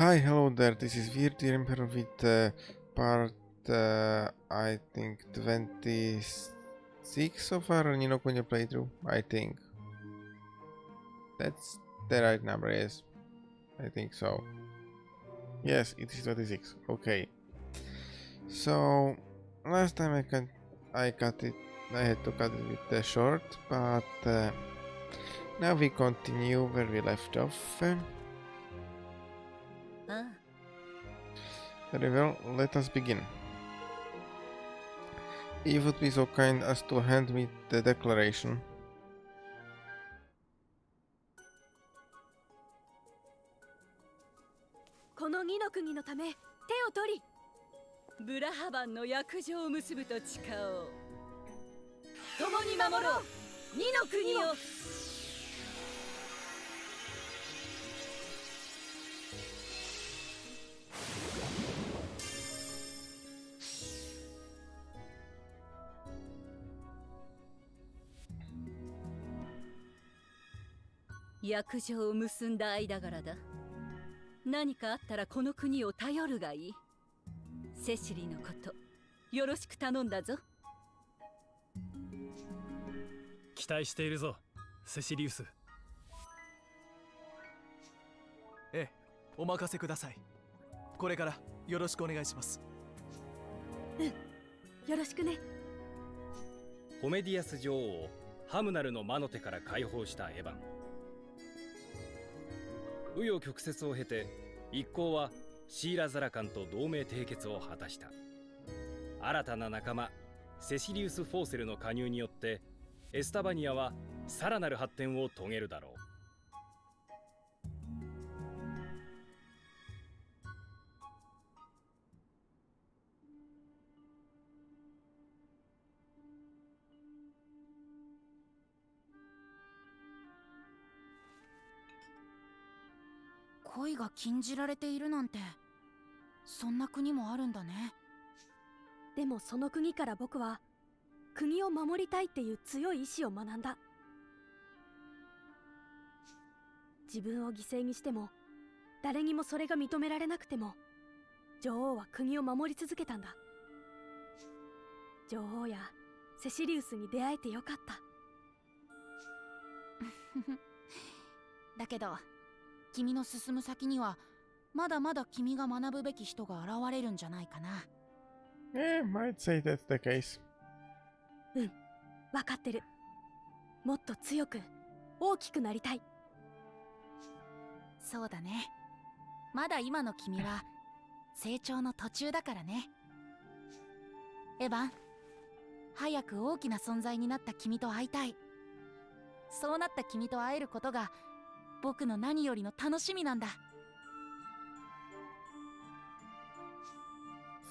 Hi, hello there. This is Weird Emperor with part, I think, 26 of our Ni no Kuni playthrough. I think that's the right number, yes. I think so. Yes, it is 26. Okay. So, last time I cut it, I had to cut it with the short, but now we continue where we left off. Very well, let us begin. If you would be so kind as to hand me the declaration. この二の国のため手を取り、ブラハバンの約定を結ぶと誓おう。共に守ろう二の国を。約定を結んだ間柄だ。何かあったらこの国を頼るがいい。セシリのことよろしく頼んだぞ。期待しているぞ、セシリウス。ええ、お任せください。これからよろしくお願いします。うん、よろしくね。ホメディアス女王をハムナルの魔の手から解放したエヴァン。紆余曲折を経て一行はシーラ・ザラカンと同盟締結を果たした。新たな仲間セシリウス・フォーセルの加入によってエスタバニアはさらなる発展を遂げるだろう。恋が禁じられているなんて、そんな国もあるんだね。でもその国から僕は国を守りたいっていう強い意志を学んだ。自分を犠牲にしても誰にもそれが認められなくても女王は国を守り続けたんだ。女王やセシリウスに出会えてよかった。だけど君の進む先にはまだまだ君が学ぶべき人が現れるんじゃないかな。Might say that's the case. うん、わかってる。もっと強く大きくなりたい。そうだね。まだ今の君は成長の途中だからね。エヴァン、早く大きな存在になった君と会いたい。そうなった君と会えることが僕の何よりの楽しみなんだ。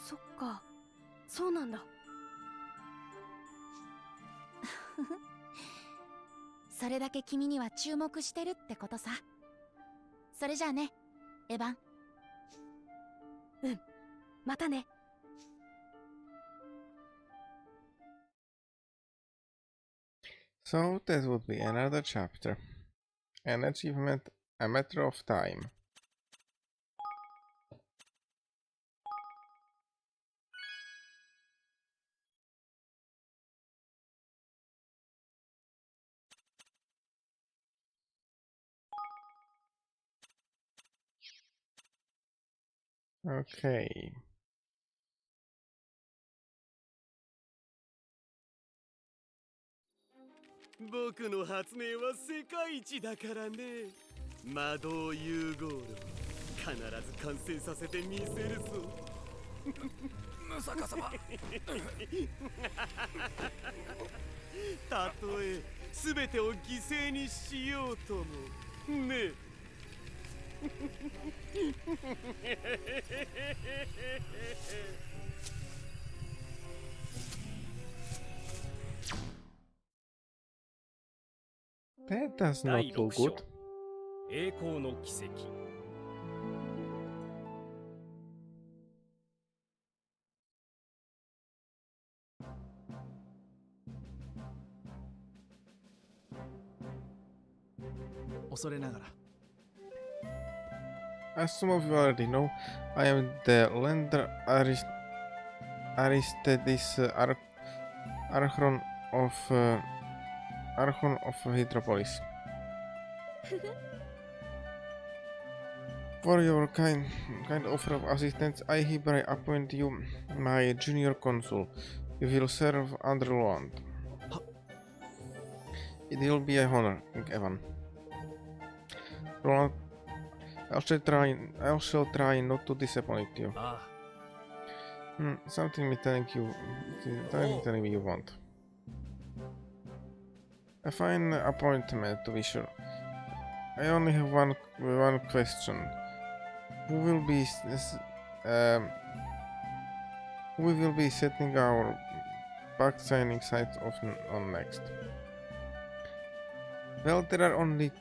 そっか、そうなんだ。それだけ君には注目してるってことさ。それじゃあね、エヴァン。うん、またね。So that would be another chapter. An achievement, a matter of time. Okay. 僕の発明は世界一だからね。魔導融合炉、必ず完成させてみせるぞ。ムサカ様。たとえ全てを犠牲にしようともね。That does 第 not look 6章 good. 栄光の奇跡。恐れながら As some of you already know, I am the lender Aristides Archon of Hydropolis. For your kind offer of assistance, I hereby appoint you my junior consul. You will serve under Roland. It will be a honor, King Evan. Roland, I shall try not to disappoint you.あ Something me telling me you want. A fine appointment, to be sure. I only have one question. Who will be we will be setting our back signing sites on next? Well, there are only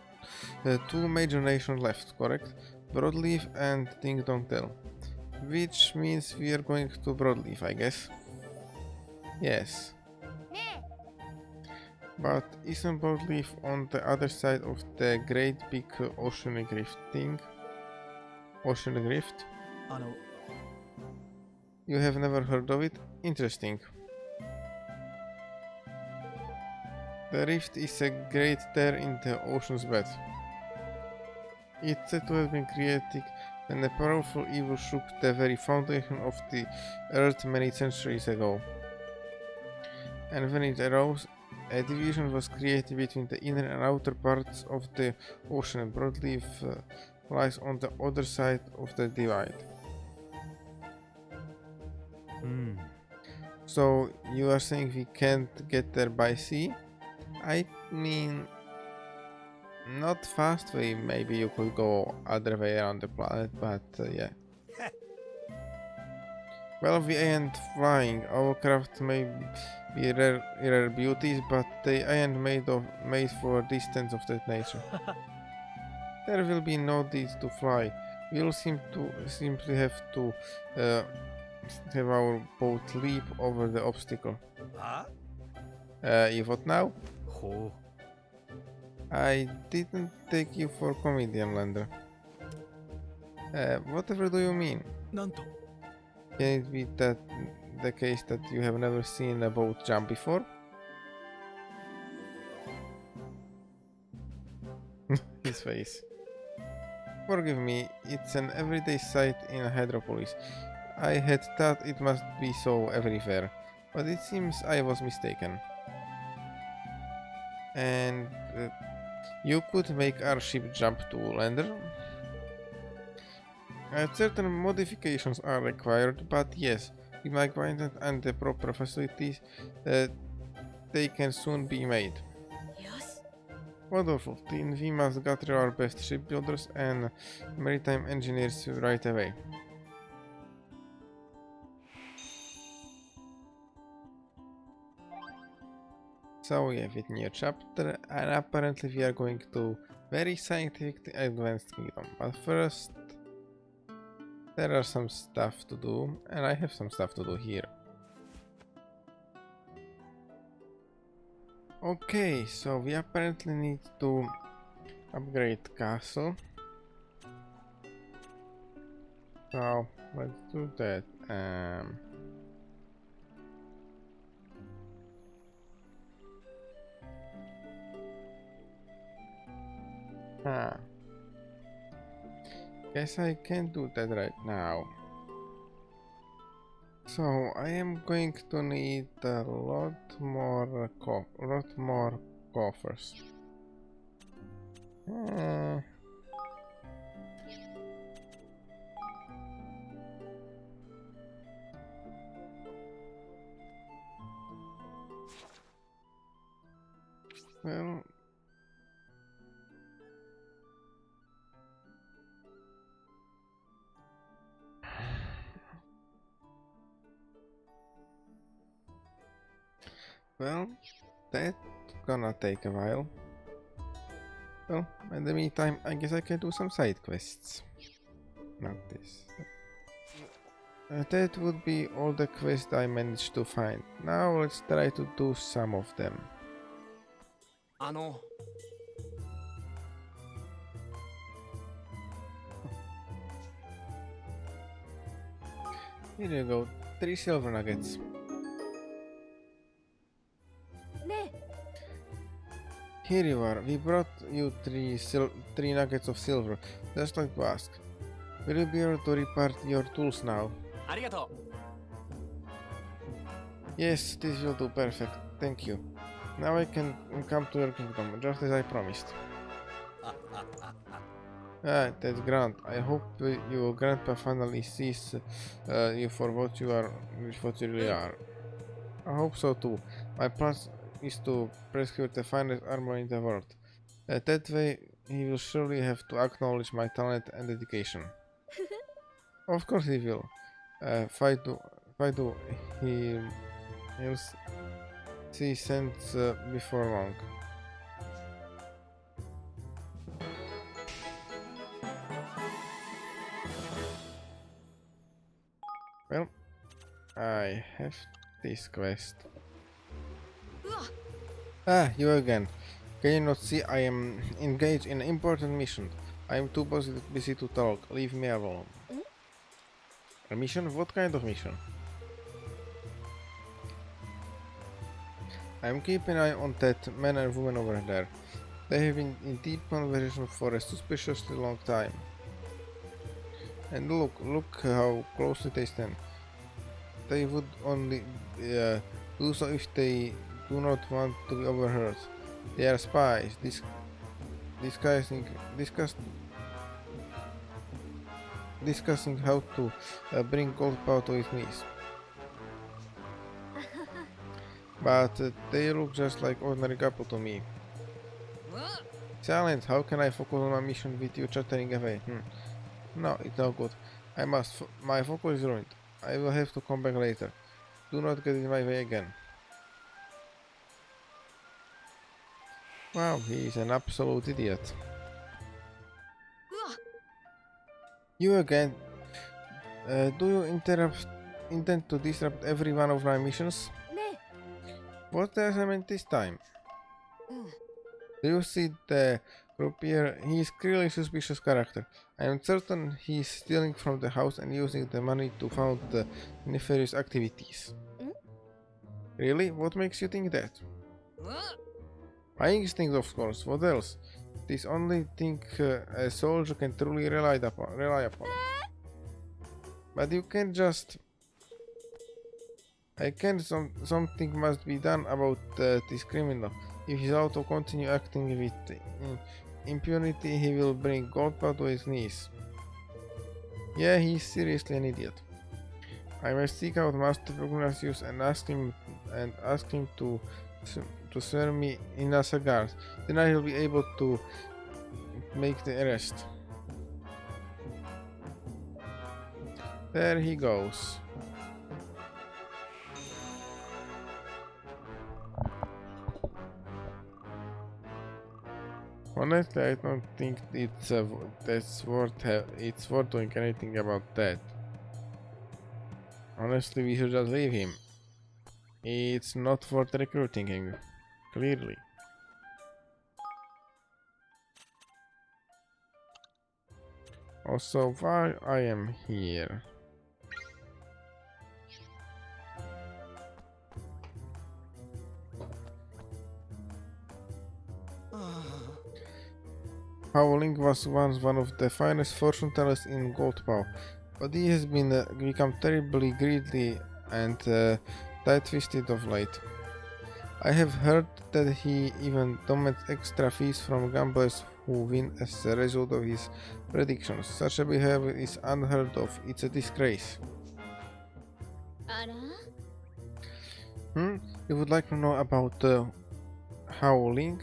two major nations left, correct? Broadleaf and Ding Dong Dell. Which means we are going to Broadleaf, I guess. Yes. But isn't Broadleaf on the other side of the great big oceanic rift thing? Oceanic rift? あの You have never heard of it? Interesting. The rift is a great tear in the ocean's bed. It's said to have been created when a powerful evil shook the very foundation of the earth many centuries ago. And when it arose, a division was created between the inner and outer parts of the ocean, and Broadleaf lies on the other side of the divide. うん So you are saying we can't get there by sea? I mean, not fast way, maybe you could go other way around the planet, but yeah. Well, we ain't flying. Our craft may be rare beauties, but they ain't made for distance of that nature. There will be no need to fly. We'll simply have to have our boat leap over the obstacle. あ You what now? ほ I didn't take you for comedian, Lander. Whatever do you mean? なんと Can it be that the case that you have never seen a boat jump before? His face. Forgive me, it's an everyday sight in Hydropolis. I had thought it must be so everywhere, but it seems I was mistaken. And you could make our ship jump to Lander? Certain modifications are required, but yes, with my equipment and the proper facilities, they can soon be made. よし Wonderful. Then we must gather our best shipbuilders and maritime engineers right away. So we have a new chapter, and apparently we are going to very scientific advanced kingdom. But first, there are some stuff to do, and I have some stuff to do here. Okay, so we apparently need to upgrade castle. So let's do that. Guess I can't do that right now. So I am going to need a lot more coffers. Well, that's gonna take a while. Well, in the meantime, I guess I can do some side quests. Not this. That would be all the quests I managed to find. Now let's try to do some of them. あの Here you go, 3 silver nuggets. ね Here you are. We brought you 3 nuggets of silver, just like to ask. Will you be able to repair your tools now? ありがと Yes, this will do perfect. Thank you. Now I can come to your kingdom, just as I promised. Ah, that's grand. I hope your grandpa finally sees you for what you are, what you really are. I hope so too. My plan is to prosecute the finest armor in the world. That way, he will surely have to acknowledge my talent and dedication. Of course he will. If I do, he'll see sense before long. Well, I have this quest. うわ Ah, you again. Can you not see I am engaged in an important mission? I am too busy to talk. Leave me alone. A mission? What kind of mission? I am keeping an eye on that man and woman over there. They have been in deep conversation for a suspiciously long time. And look how closely they stand. They would only do so if they do not want to be overheard. They are spies, discussing how to bring gold power to his knees. But they look just like ordinary couple to me. Silent, how can I focus on my mission with you chattering away? No, it's not good. My focus is ruined. I will have to come back later. Do not get in my way again. Wow, he is an absolute idiot. うわ You again? Do you intend to disrupt every one of my missions? ね What's the assignment this time? うん Do you see the croupier? He is clearly a suspicious character. I am certain he is stealing from the house and using the money to fund the nefarious activities. Really? What makes you think that? うわ My instinct, of course. What else? It is only thing a soldier can truly rely upon. But you can't just... Something must be done about this criminal. If he's allowed to continue acting with impunity, he will bring Goldpaw to his knees. Yeah, he's seriously an idiot. I must seek out Master Prognasius and ask him to serve me in as a guard. Then I will be able to make the arrest. There he goes. Honestly, I don't think it's worth doing anything about that. Honestly, we should just leave him. It's not worth recruiting him, clearly. Also, why I am here? Howling was once one of the finest fortune tellers in Goldpaw, but he has become terribly greedy and tight-fisted of late. I have heard that he even demands extra fees from gamblers who win as a result of his predictions. Such a behavior is unheard of. It's a disgrace. あら You would like to know about Howling?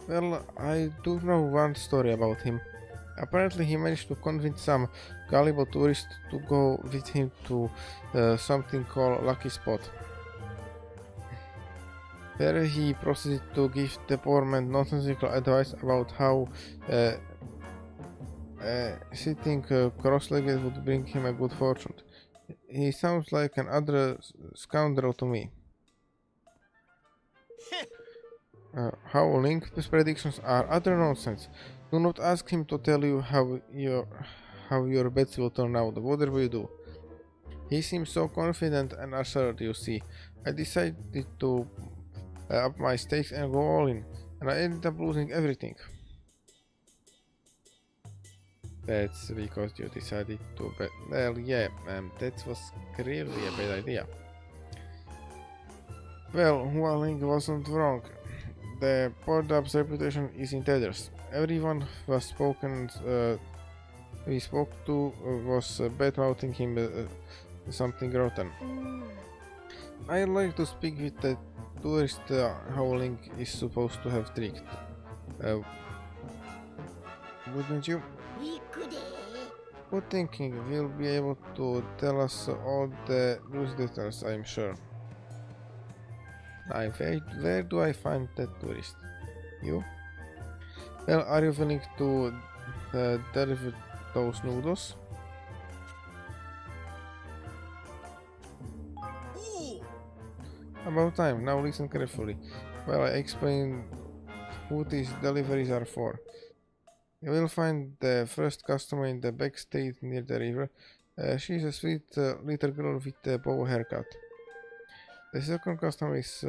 Well, I do know one story about him. Apparently he managed to convince some gullible tourist to go with him to something called Lucky Spot. There he proceeded to give the poor man nonsensical advice about how sitting cross-legged would bring him a good fortune. He sounds like an utter scoundrel to me. Howling's predictions are utter nonsense. Do not ask him to tell you how your bets will turn out, whatever you do. He seemed so confident and assured, you see. I decided to up my stakes and go all in, and I ended up losing everything. That's because you decided to bet. Well, yeah, that was clearly a bad idea. Well, Hualing wasn't wrong. The Pordap's reputation is in tatters. Everyone we spoke to was bad-mouthing him something rotten. I'd like to speak with the tourist Howling is supposed to have tricked. Wouldn't you? Good thinking. We'll be able to tell us all the loose details, I'm sure. Where do I find that tourist? You? Well, are you willing to deliver those noodles? About time. Now listen carefully. Well, I explain who these deliveries are for. You will find the first customer in the back street near the river. She's a sweet little girl with a bow haircut. The second customer is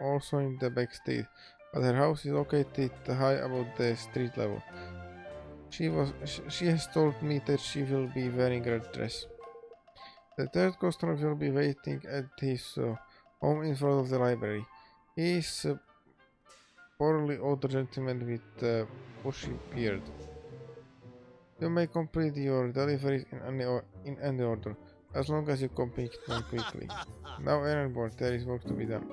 also in the back street, but her house is located high above the street level. She has told me that she will be wearing a red dress. The third customer will be waiting at his home in front of the library. He is a poorly older gentleman with a bushy beard. You may complete your deliveries in any order, as long as you complete them quickly. Now, errand board, there is work to be done.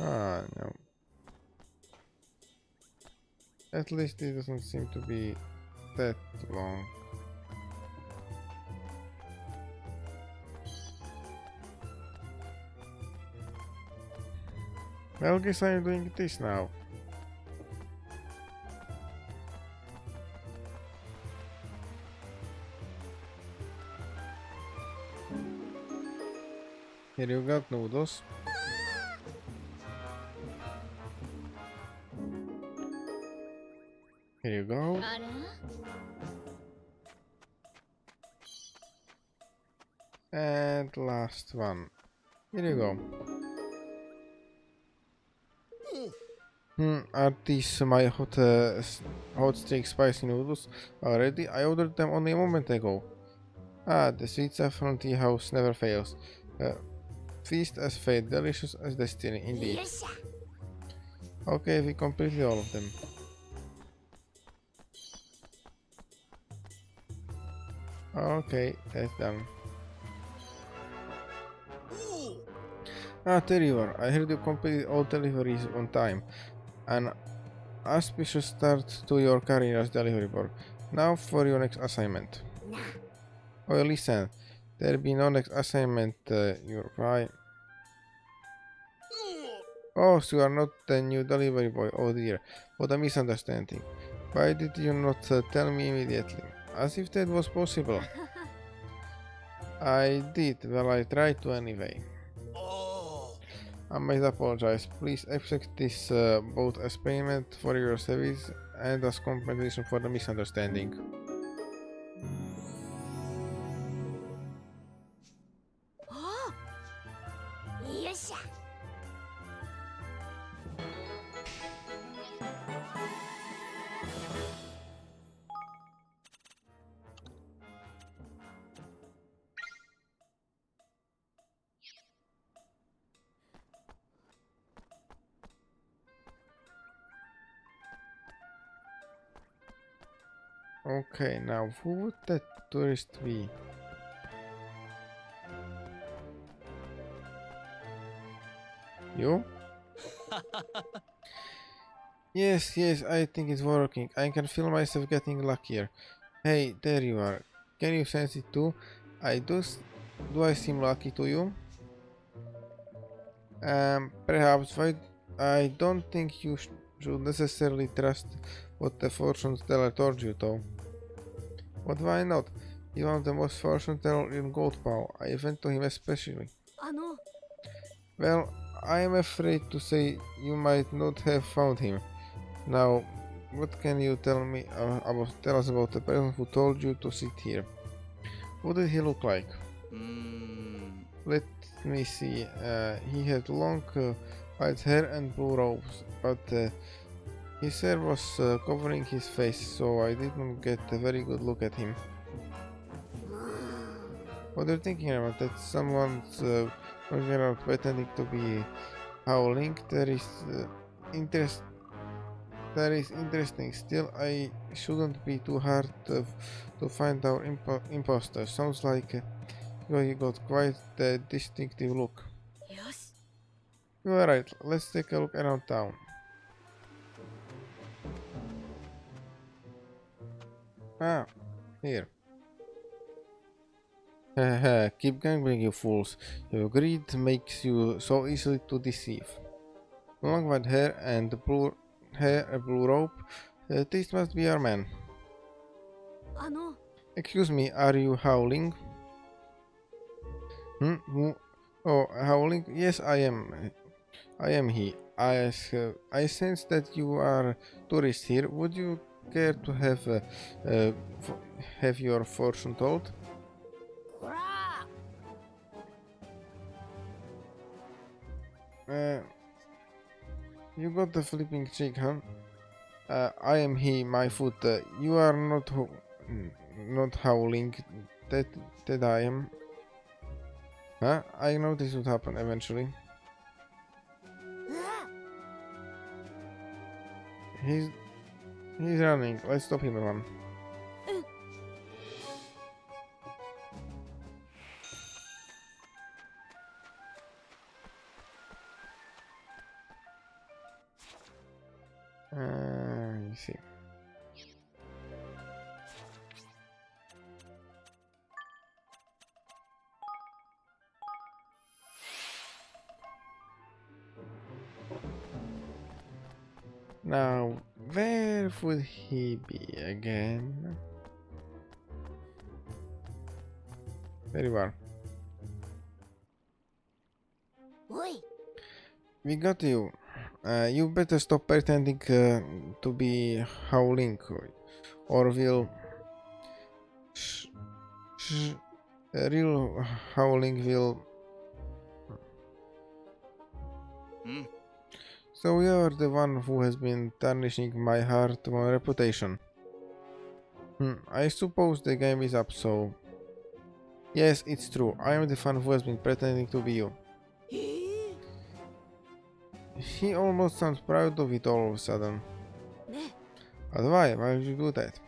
Ah, no. At least it doesn't seem to be that long. Well, I guess I'm doing this now. Here you got noodles. Here you go. And last one. Here you go. Are these my hot streak spicy noodles already? I ordered them only a moment ago. Ah, the sweet saffron tea house never fails. Feast as fate, delicious as destiny, indeed. Okay, we completed all of them. Okay, that's done. Ah, there you are. I heard you completed all deliveries on time. An auspicious start to your career as delivery boy. Now for your next assignment. Oh, listen. There'll be no next assignment, you're right. Oh, so you are not the new delivery boy. Oh dear, what a misunderstanding. Why did you not tell me immediately? As if that was possible. I did. Well, I tried to anyway. I must apologize. Please accept this both as payment for your service and as compensation for the misunderstanding. Okay, now who would that tourist be? You? Yes, I think it's working. I can feel myself getting luckier. Hey, there you are. Can you sense it too? Do I seem lucky to you? Perhaps. Why? I don't think you should necessarily trust what the fortune teller told you, though. But why not? He's one of the most fortune teller in Goldpaw. I went to him especially. Well, I am afraid to say you might not have found him. Now, what can you tell me tell us about the person who told you to sit here? What did he look like? Let me see. He had long white hair and blue robes, but his hair was covering his face, so I didn't get a very good look at him. What are you thinking about? That someone's going around pretending to be howling? That is interesting. Still, I shouldn't be too hard to find our imposter. Sounds like you got quite a distinctive look. よし You are right. Let's take a look around town. Ah, here. Haha, keep gambling, you fools. Your greed makes you so easily to deceive. Long white hair and blue robe. This must be our man. あの Excuse me, are you howling? Oh, howling? Yes, I am. I am he. I sense that you are tourist here. Would you care to have your fortune told? ほら You got the flipping cheek, huh? I am he, my foot. You are not howling. That I am. Huh? I know this would happen eventually. He's running. Let's stop him, everyone. You see. Now, where would he be again? Very well. おい We got you. You better stop pretending to be howling, or we'll. Real howling will. So you are the one who has been tarnishing my hard-won reputation. I suppose the game is up, so... Yes, it's true. I am the one who has been pretending to be you. He almost sounds proud of it all of a sudden. ね But why? Why would you do that?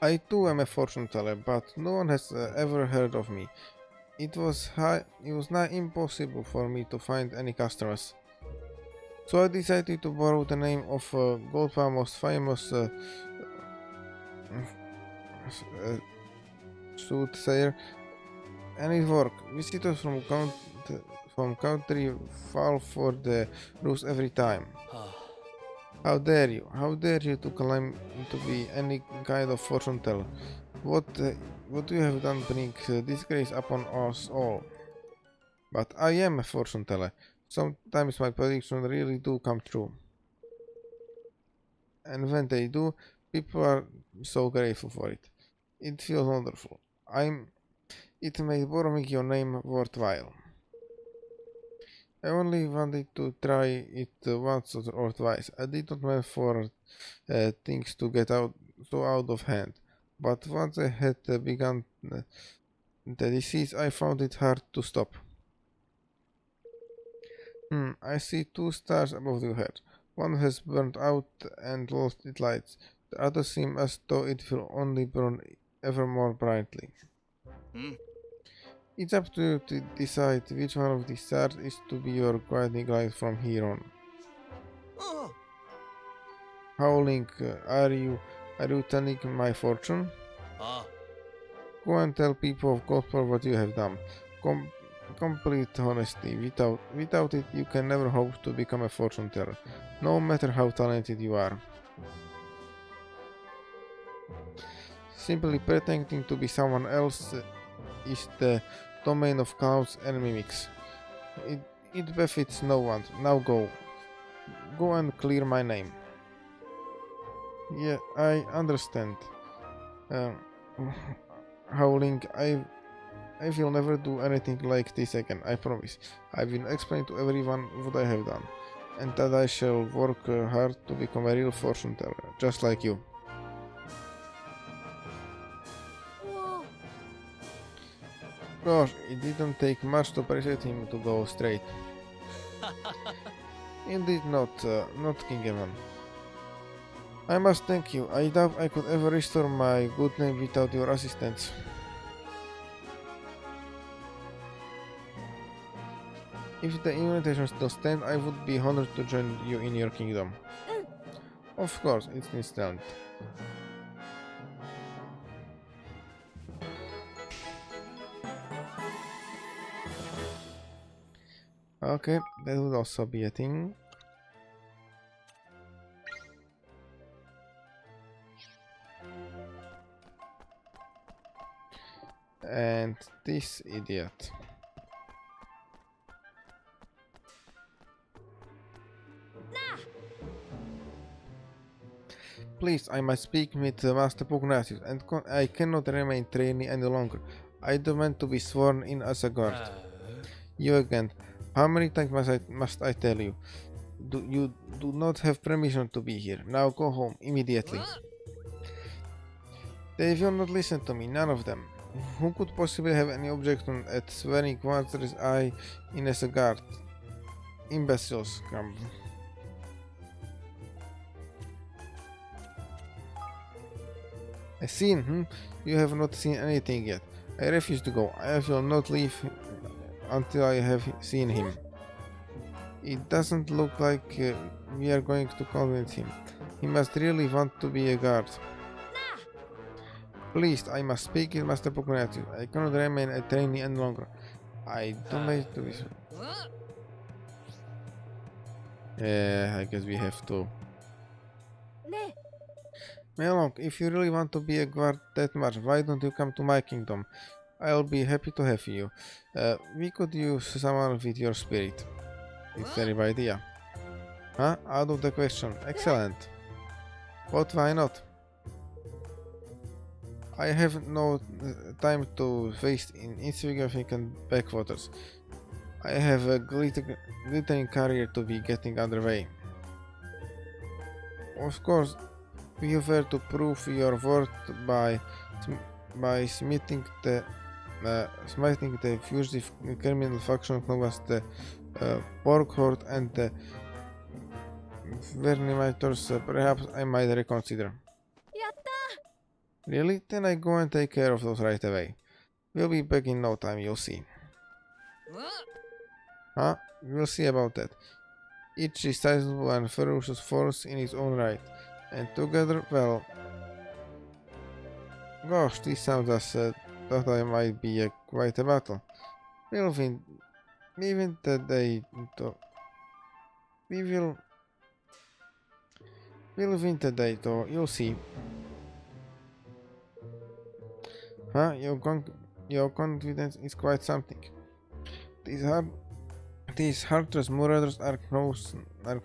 I too am a fortune teller, but no one has ever heard of me. It was not impossible for me to find any customers. So I decided to borrow the name of Goldfar's most famous soothsayer, and it worked. Visitors from country fall for the ruse every time. How dare you? How dare you to claim to be any kind of fortune teller? What you have done brings disgrace upon us all. But I am a fortune teller. Sometimes my predictions really do come true. And when they do, people are so grateful for it. It feels wonderful. It made borrowing your name worthwhile. I only wanted to try it once or twice. I did not mean for things to get out of hand. But once I had begun the disease, I found it hard to stop. I see 2 stars above your head. One has burned out and lost its lights. The other seems as though it will only burn ever more brightly. It's up to you to decide which one of these stars is to be your guiding light from here on. Howling, are you telling my fortune? Go and tell people of Godfall what you have done. Complete honesty. Without it, you can never hope to become a fortune teller, no matter how talented you are. Simply pretending to be someone else is the domain of clouds and mimics. It befits no one. Now go and clear my name. Yeah, I understand. Um, Howling, I will never do anything like this again, I promise. I will explain to everyone what I have done, and that I shall work hard to become a real fortune teller, just like you. Gosh, it didn't take much to persuade him to go straight. Indeed not King Evan. I must thank you. I doubt I could ever restore my good name without your assistance. If the invitation still stands, I would be honored to join you in your kingdom. Of course, it's instant. Okay, that would also be a thing. And this idiot. Please, I must speak with Master Pugnatius, and I cannot remain trainee any longer. I demand to be sworn in as a guard. You again. How many times must I tell you? You do not have permission to be here. Now go home, immediately. They will not listen to me, none of them. Who could possibly have any objection at swearing once there is I in as a guard? Imbeciles, come. A scene, You have not seen anything yet. I refuse to go. I will not leave until I have seen him. It doesn't look like we are going to convince him. He must really want to be a guard. Please, I must speak with Master Pugnatius. I cannot remain a trainee any longer. I don't need to be... I guess we have to... Melong, if you really want to be a guard that much, why don't you come to my kingdom? I'll be happy to have you. We could use someone with your spirit. It's a very idea. Huh? Out of the question. Excellent. But why not? I have no time to waste in insignificant backwaters. I have a glittering career to be getting underway. Of course, we were to prove your worth by smiting the fugitive criminal faction known as the Pork Horde and the Vernimitors. Perhaps I might reconsider. Really? Then I go and take care of those right away. We'll be back in no time, you'll see. Huh? We'll see about that. Each is sizable and ferocious force in its own right. And together, well... Gosh, this sounds as that I might be quite a battle. We'll win. We win the day... We'll win the day, though, you'll see. Huh? Your confidence is quite something. These heartless marauders are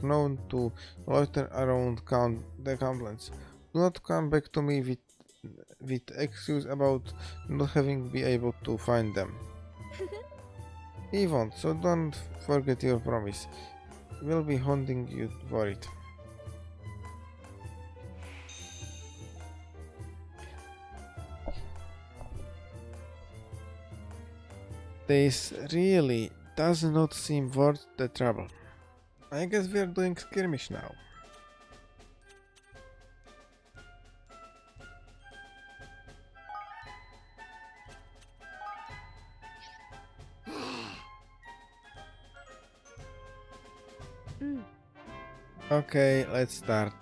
known to loiter around the Camplands. Do not come back to me with excuse about not having been able to find them. We won't, so don't forget your promise. We'll be hunting you for it. This really does not seem worth the trouble. I guess we are doing skirmish now. Okay, let's start.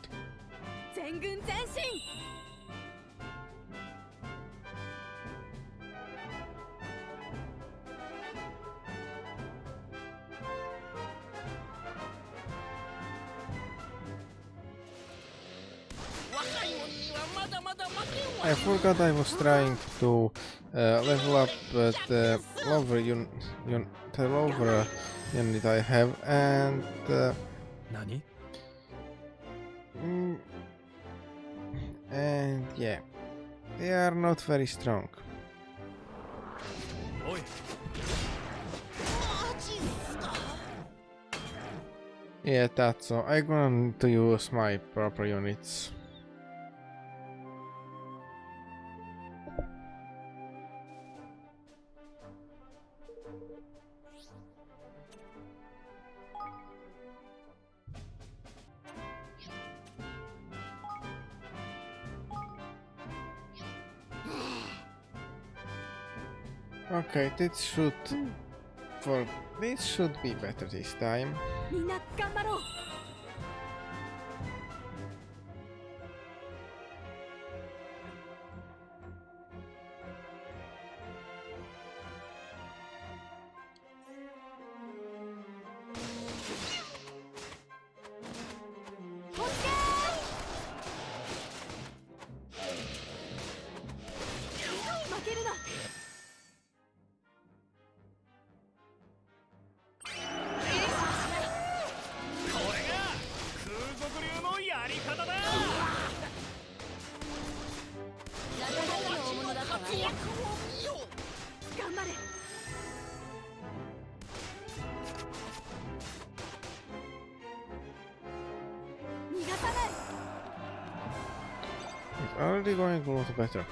I forgot I was trying to level up the lower unit I have, and Nani? And yeah, they are not very strong. おい Yeah, that's so. I'm going to use my proper units. Okay, this should be better this time. みんな頑張ろう。負けるな。これが空賊流のやり方だ。なかなかの大物だったわ。頑張れ。逃がさない。 It's already going a lot better.「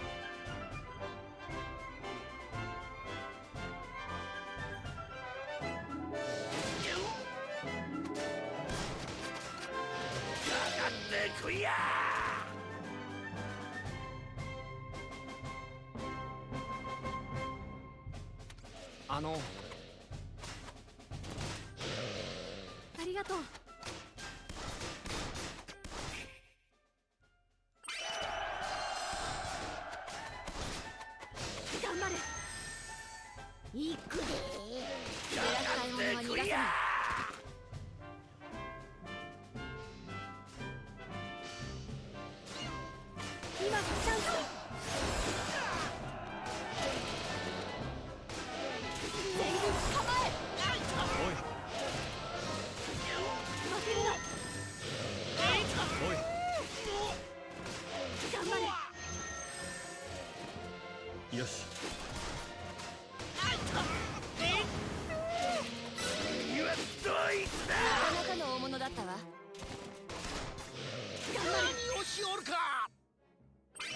ありがとう」頑張れ。行くで。狙った獲物は逃がさない。今がチャンスだ。全軍構え。おい負けるな。おい頑張れ。よしなかなかの大物だったわ。頑張れ。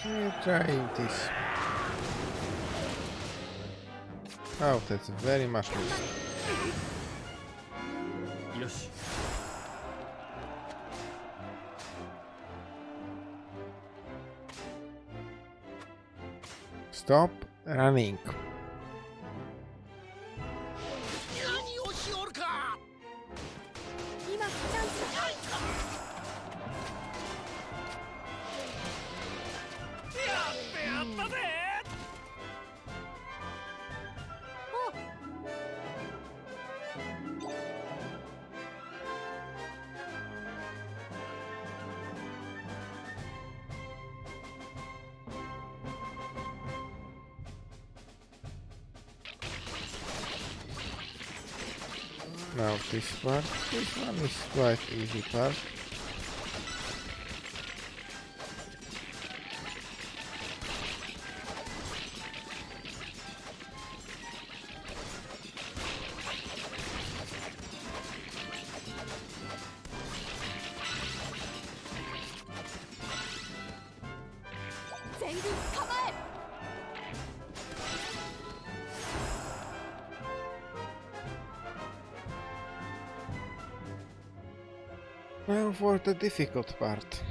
Let me try this. Oh, that's very much worse. よし Stop running. 今がチャンスだ。やったぜ。Now this one is quite easy part. Now for the difficult part.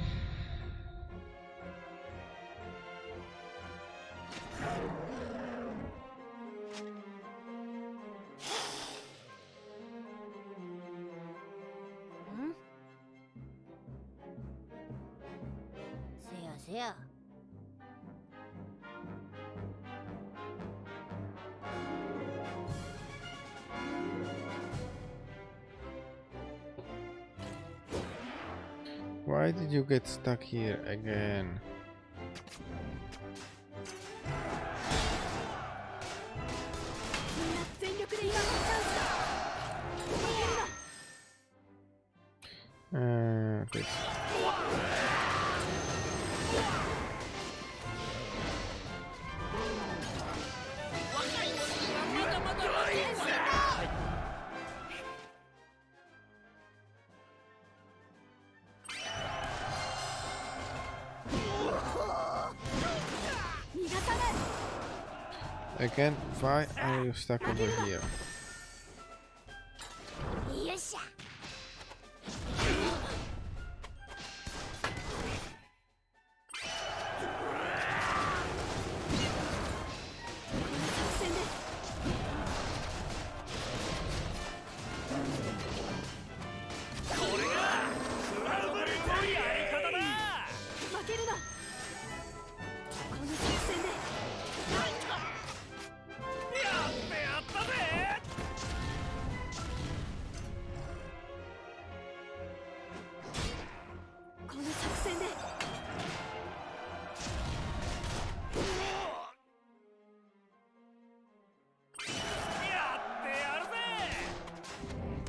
Why did you get stuck here again? This. Again, why are you stuck over here? よっしゃ。負けるな。この作戦でこの作戦で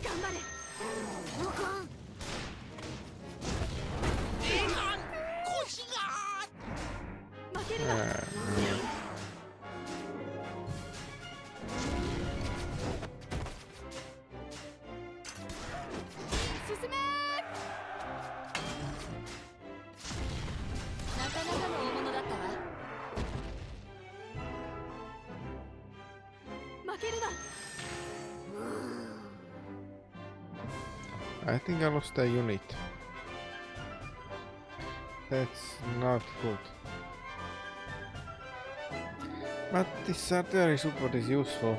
頑張れ。負けるな。 進め。なかなかの大物だったわ。負けるな。 I think I lost a unit. That's not good. But this artillery support is useful.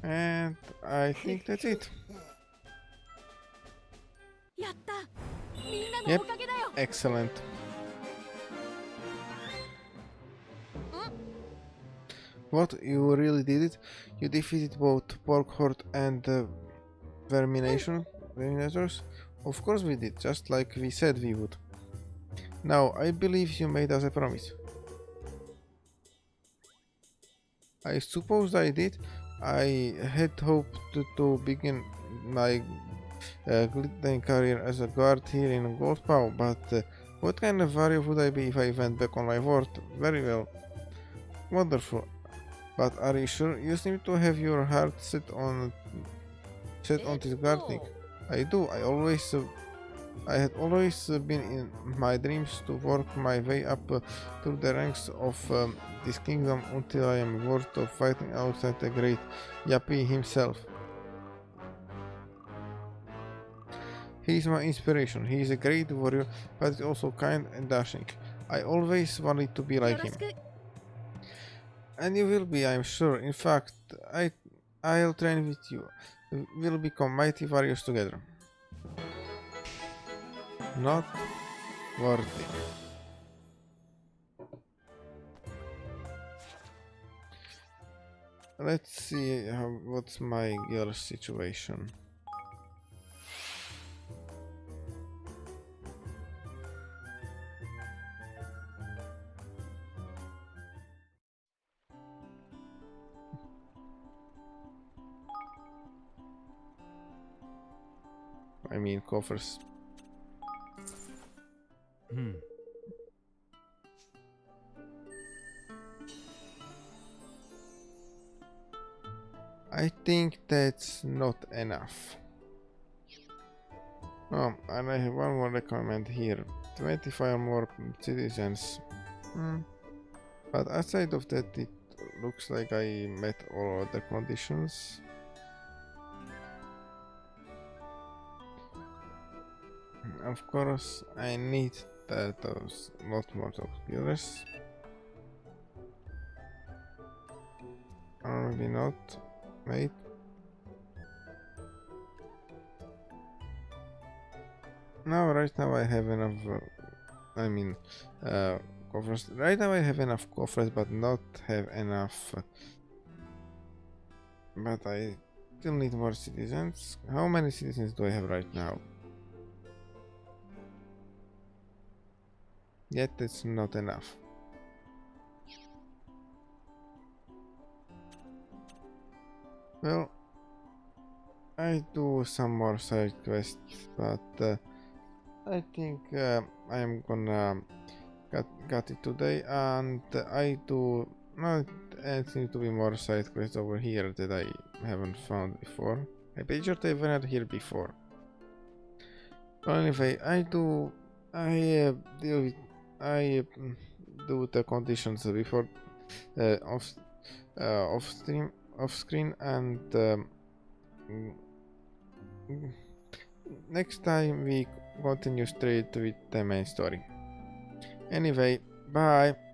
And I think that's it. やった。みんなの Yep. おかげだよ。 Excellent. What? You really did it? You defeated both Porkhort and the Verminators? Of course we did, just like we said we would. Now, I believe you made us a promise. I suppose I did. I had hoped to begin my glittering career as a guard here in Goldpaw, but what kind of warrior would I be if I went back on my word? Very well. Wonderful. But are you sure? You seem to have your heart set on this gardening. I do. I had always been in my dreams to work my way up through the ranks of this kingdom until I am worthy of fighting outside the great Yapi himself. He is my inspiration. He is a great warrior, but he's also kind and dashing. I always wanted to be like him. And you will be, I'm sure. In fact, I'll train with you. We'll become mighty warriors together. Not worthy. Let's see what's my girl's situation. I mean coffers. I think that's not enough. Oh, and I have one more requirement here. 25 more citizens. But aside of that, it looks like I met all other conditions. Of course, I need those lot more top skillers. Or maybe not. Wait. No, right now I have enough. Coffers. Right now I have enough coffers, but not have enough. But I still need more citizens. How many citizens do I have right now? Yet it's not enough. Well, I do some more side quests, but I think I'm gonna got it today, and I do No, it seems to be more side quests over here that I haven't found before. I'm pretty sure they weren't here before. Well, anyway, I deal with, do the conditions before off off screen, and next time we continue straight with the main story. Anyway, bye.